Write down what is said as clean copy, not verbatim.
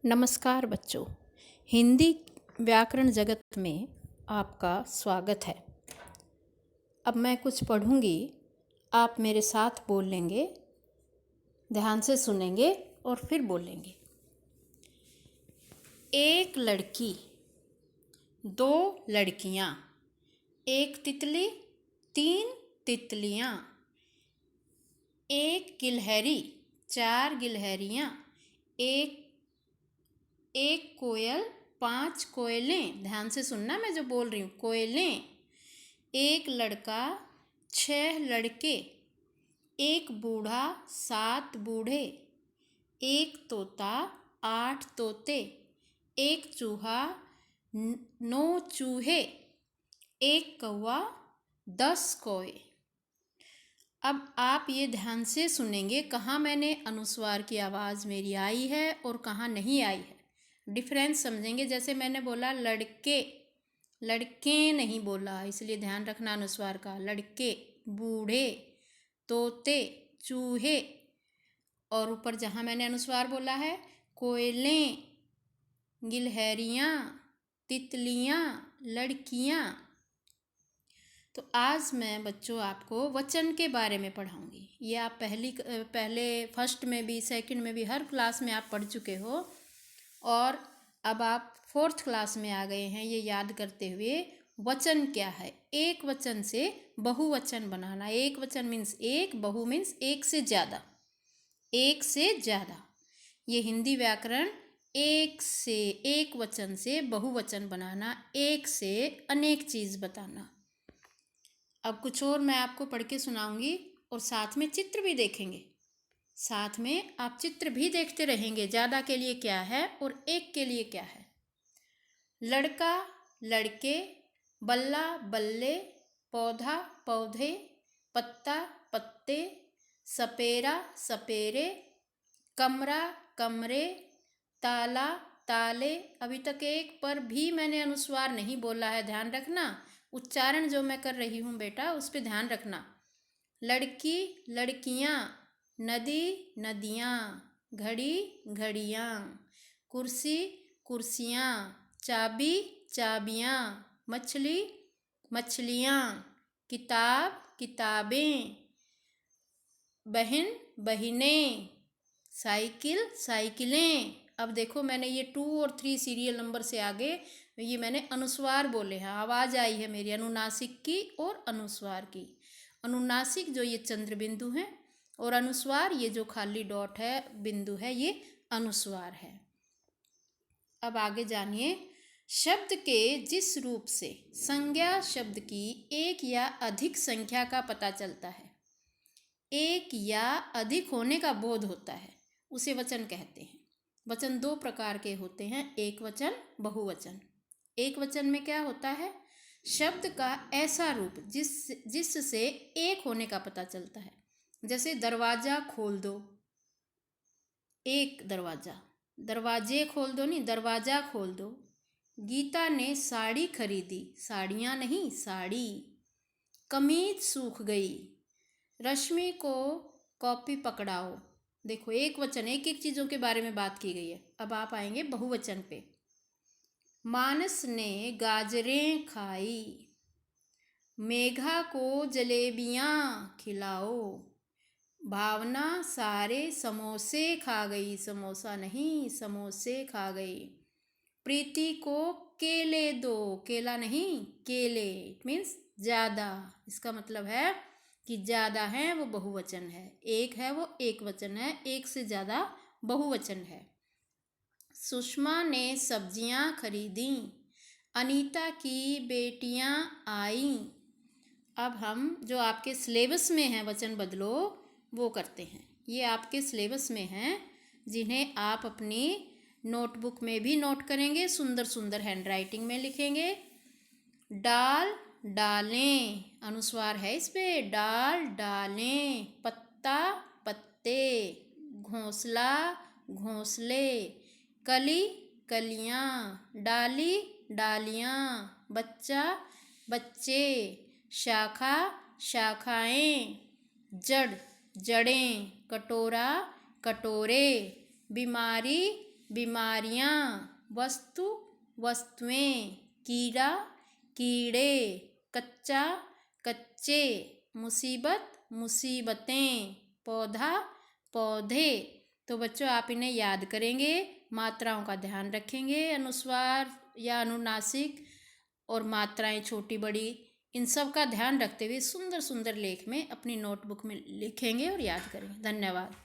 नमस्कार बच्चों। हिंदी व्याकरण जगत में आपका स्वागत है। अब मैं कुछ पढ़ूंगी, आप मेरे साथ बोल लेंगे, ध्यान से सुनेंगे और फिर बोलेंगे। एक लड़की, दो लड़कियां, एक तितली, तीन तितलियां, एक गिलहरी, चार गिलहरियां, एक कोयल, पांच कोयलें। ध्यान से सुनना, मैं जो बोल रही हूँ, कोयलें। एक लड़का, छह लड़के, एक बूढ़ा, सात बूढ़े, एक तोता, आठ तोते, एक चूहा, नौ चूहे, एक कौवा, 10 कौवे। अब आप ये ध्यान से सुनेंगे कहाँ मैंने अनुस्वार की आवाज़ मेरी आई है और कहाँ नहीं आई है। डिफरेंस समझेंगे। जैसे मैंने बोला लड़के, लड़के नहीं बोला, इसलिए ध्यान रखना अनुस्वार का। लड़के, बूढ़े, तोते, चूहे, और ऊपर जहाँ मैंने अनुस्वार बोला है, कोयलें, गिलहरियाँ, तितलियाँ, लड़कियाँ। तो आज मैं बच्चों आपको वचन के बारे में पढ़ाऊँगी। ये आप पहले फर्स्ट में भी, सेकंड में भी, हर क्लास में आप पढ़ चुके हो और अब आप 4th क्लास में आ गए हैं ये याद करते हुए। वचन क्या है? एक वचन से बहुवचन बनाना। एक वचन मीन्स एक, बहु मीन्स एक से ज़्यादा, एक से ज़्यादा। ये हिंदी व्याकरण एक वचन से बहुवचन बनाना, एक से अनेक चीज़ बताना। अब कुछ और मैं आपको पढ़ के सुनाऊंगी और साथ में चित्र भी देखेंगे। साथ में आप चित्र भी देखते रहेंगे, ज़्यादा के लिए क्या है और एक के लिए क्या है। लड़का, लड़के, बल्ला, बल्ले, पौधा, पौधे, पत्ता, पत्ते, सपेरा, सपेरे, कमरा, कमरे, ताला, ताले। अभी तक एक पर भी मैंने अनुस्वार नहीं बोला है, ध्यान रखना। उच्चारण जो मैं कर रही हूँ बेटा, उस पर ध्यान रखना। लड़की, लड़कियाँ, नदी, नदियाँ, घड़ी, घड़ियाँ, कुर्सी, कुर्सियाँ, चाबी, चाबियाँ, मछली, मछलियाँ, किताब, किताबें, बहन, बहिनें, साइकिल, साइकिलें। अब देखो मैंने ये 2 और 3 सीरियल नंबर से आगे ये मैंने अनुस्वार बोले हैं, आवाज़ आई है मेरी अनुनासिक की और अनुस्वार की। अनुनासिक जो ये चंद्र बिंदु हैं और अनुस्वार ये जो खाली डॉट है, बिंदु है, ये अनुस्वार है। अब आगे जानिए। शब्द के जिस रूप से संज्ञा शब्द की एक या अधिक संख्या का पता चलता है, एक या अधिक होने का बोध होता है, उसे वचन कहते हैं। वचन 2 प्रकार के होते हैं, एक वचन, बहुवचन। एक वचन में क्या होता है? शब्द का ऐसा रूप जिससे एक होने का पता चलता है। जैसे दरवाज़ा खोल दो, एक दरवाज़ा, दरवाजे खोल दो नहीं, दरवाज़ा खोल दो। गीता ने साड़ी खरीदी, साड़ियाँ नहीं, साड़ी। कमीज सूख गई, रश्मि को कॉपी पकड़ाओ। देखो एक वचन, एक एक चीज़ों के बारे में बात की गई है। अब आप आएंगे बहुवचन पे। मानस ने गाजरें खाई, मेघा को जलेबियाँ खिलाओ। भावना सारे समोसे खा गई, समोसा नहीं, समोसे खा गई। प्रीति को केले दो, केला नहीं, केले। इट मीन्स ज़्यादा, इसका मतलब है कि ज़्यादा है वो बहुवचन है, एक है वो एक वचन है, एक से ज़्यादा बहुवचन है। सुषमा ने सब्जियां खरीदी, अनीता की बेटियां आईं। अब हम जो आपके सिलेबस में है वचन बदलो वो करते हैं। ये आपके सिलेबस में हैं, जिन्हें आप अपनी नोटबुक में भी नोट करेंगे, सुंदर सुंदर हैंडराइटिंग में लिखेंगे। डाल, डालें, अनुस्वार है इस पे, डाल, डालें। पत्ता, पत्ते, घोंसला, घोंसले, कली, कलियाँ, डाली, डालियाँ, बच्चा, बच्चे, शाखा, शाखाएँ, जड़, जड़ें, कटोरा, कटोरे, बीमारी, बीमारियाँ, वस्तु, वस्तुएं, कीड़ा, कीड़े, कच्चा, कच्चे, मुसीबत, मुसीबतें, पौधा, पौधे। तो बच्चों आप इन्हें याद करेंगे, मात्राओं का ध्यान रखेंगे, अनुस्वार या अनुनासिक और मात्राएं छोटी बड़ी इन सब का ध्यान रखते हुए सुंदर सुंदर लेख में अपनी नोटबुक में लिखेंगे और याद करेंगे। धन्यवाद।